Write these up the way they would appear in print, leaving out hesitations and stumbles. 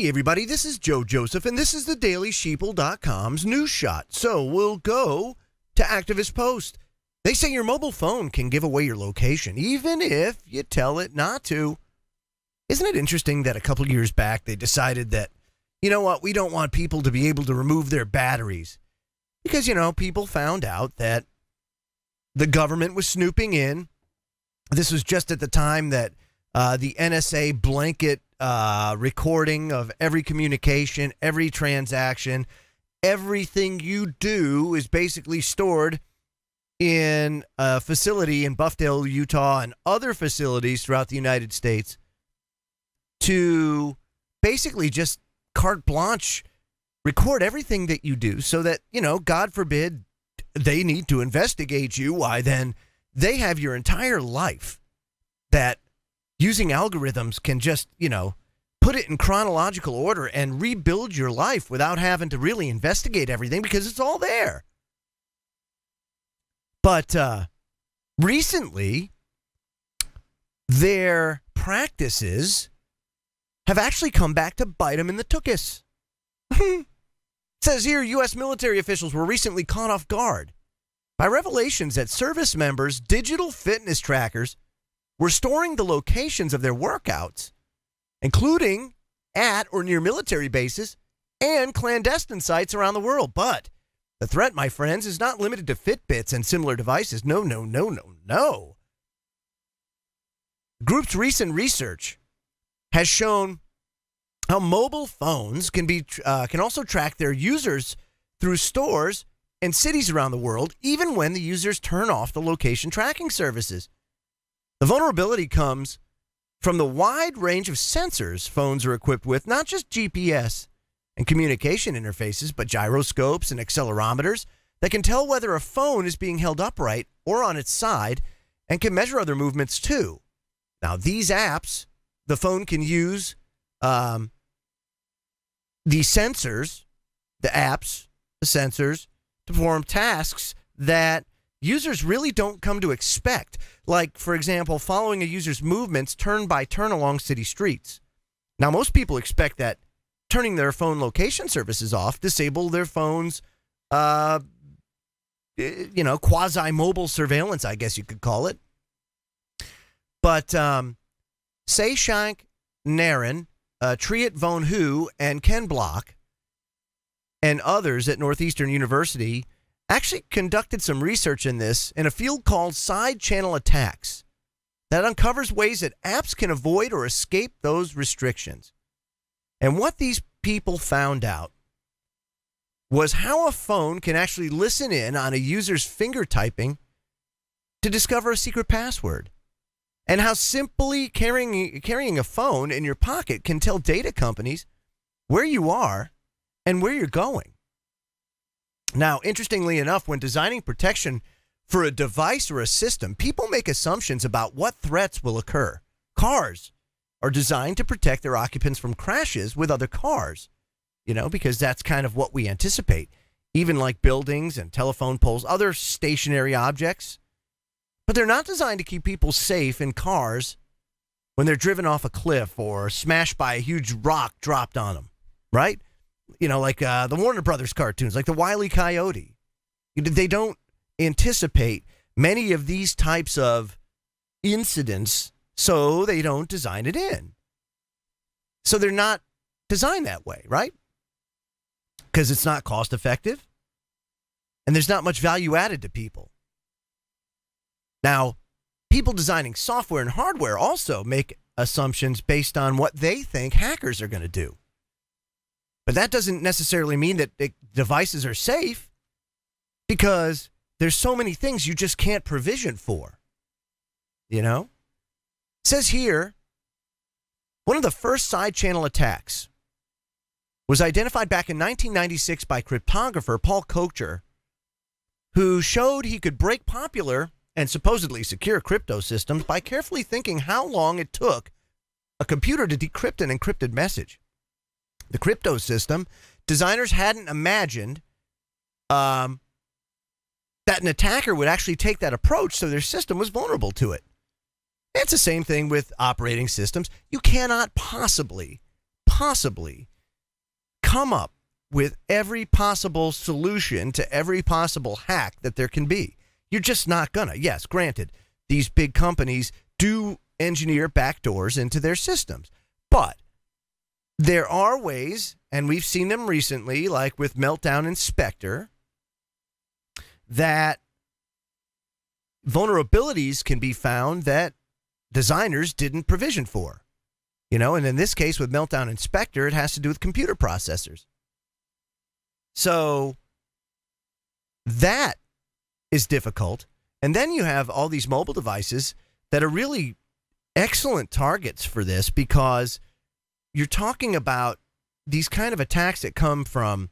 Hey everybody, this is Joe Joseph, and this is the DailySheeple.com's news shot. So we'll go to Activist Post. They say your mobile phone can give away your location, even if you tell it not to. Isn't it interesting that a couple years back they decided that, you know what, we don't want people to be able to remove their batteries. Because, you know, people found out that the government was snooping in. This was just at the time that the NSA blanket recording of every communication, every transaction, everything you do is basically stored in a facility in Buffalo, Utah, and other facilities throughout the United States to basically just carte blanche record everything that you do so that, you know, God forbid they need to investigate you. Why then they have your entire life that using algorithms can just, you know, put it in chronological order and rebuild your life without having to really investigate everything because it's all there. But recently, their practices have actually come back to bite them in the tuchus. It says here, U.S. military officials were recently caught off guard by revelations that service members' digital fitness trackers were storing the locations of their workouts, including at or near military bases and clandestine sites around the world. But the threat, my friends, is not limited to Fitbits and similar devices. No, no, no, no, no. The group's recent research has shown how mobile phones can also track their users through stores and cities around the world, even when the users turn off the location tracking services. The vulnerability comes from the wide range of sensors phones are equipped with, not just GPS and communication interfaces, but gyroscopes and accelerometers that can tell whether a phone is being held upright or on its side and can measure other movements too. Now, these apps, the phone can use the sensors, the apps, the sensors, to perform tasks that users really don't come to expect. Like, for example, following a user's movements turn by turn along city streets. Now, most people expect that turning their phone location services off disable their phone's, quasi-mobile surveillance, I guess you could call it. But Sashank Naren, Triet Von Hu, and Ken Block, and others at Northeastern University actually conducted some research in this in a field called side channel attacks that uncovers ways that apps can avoid or escape those restrictions. And what these people found out was how a phone can actually listen in on a user's finger typing to discover a secret password, and how simply carrying a phone in your pocket can tell data companies where you are and where you're going. Now, interestingly enough, when designing protection for a device or a system, people make assumptions about what threats will occur. Cars are designed to protect their occupants from crashes with other cars, you know, because that's kind of what we anticipate. Even like buildings and telephone poles, other stationary objects. But they're not designed to keep people safe in cars when they're driven off a cliff or smashed by a huge rock dropped on them, right? You know, like the Warner Brothers cartoons, like the Wile E. Coyote. They don't anticipate many of these types of incidents, so they don't design it in. So they're not designed that way, right? Because it's not cost effective, and there's not much value added to people. Now, people designing software and hardware also make assumptions based on what they think hackers are going to do. But that doesn't necessarily mean that the devices are safe, because there's so many things you just can't provision for. You know? It says here, one of the first side channel attacks was identified back in 1996 by cryptographer Paul Kocher, who showed he could break popular and supposedly secure crypto systems by carefully thinking how long it took a computer to decrypt an encrypted message. The crypto system, designers hadn't imagined that an attacker would actually take that approach, so their system was vulnerable to it. It's the same thing with operating systems. You cannot possibly come up with every possible solution to every possible hack that there can be. You're just not gonna. Yes, granted, these big companies do engineer backdoors into their systems, but there are ways, and we've seen them recently, like with Meltdown Inspector, that vulnerabilities can be found that designers didn't provision for. And in this case with Meltdown Inspector, it has to do with computer processors. So that is difficult. And then you have all these mobile devices that are really excellent targets for this, because you're talking about these kind of attacks that come from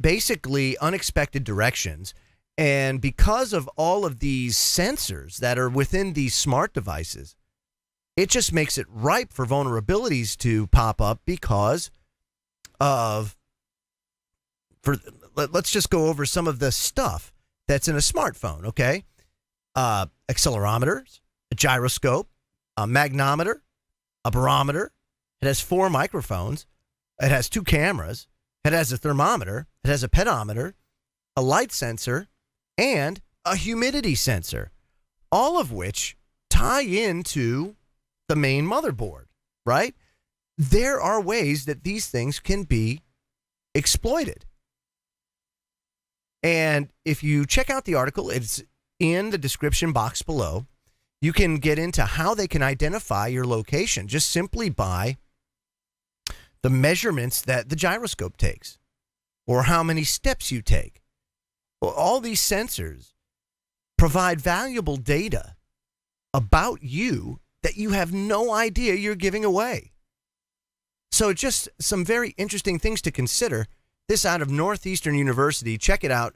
basically unexpected directions. And because of all of these sensors that are within these smart devices, it just makes it ripe for vulnerabilities to pop up because of, let's just go over some of the stuff that's in a smartphone, okay? Accelerometers, a gyroscope, a magnometer, a barometer. It has 4 microphones. It has 2 cameras. It has a thermometer. It has a pedometer, a light sensor, and a humidity sensor, all of which tie into the main motherboard, right? There are ways that these things can be exploited. And if you check out the article, it's in the description box below. You can get into how they can identify your location just simply by the measurements that the gyroscope takes or how many steps you take. Well, all these sensors provide valuable data about you that you have no idea you're giving away. So just some very interesting things to consider. This out of Northeastern University. Check it out,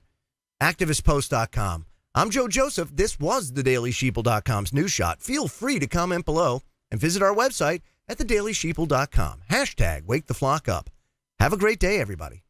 activistpost.com. I'm Joe Joseph. This was thedailysheeple.com's News Shot. Feel free to comment below and visit our website at thedailysheeple.com. #WakeTheFlock Up. Have a great day, everybody.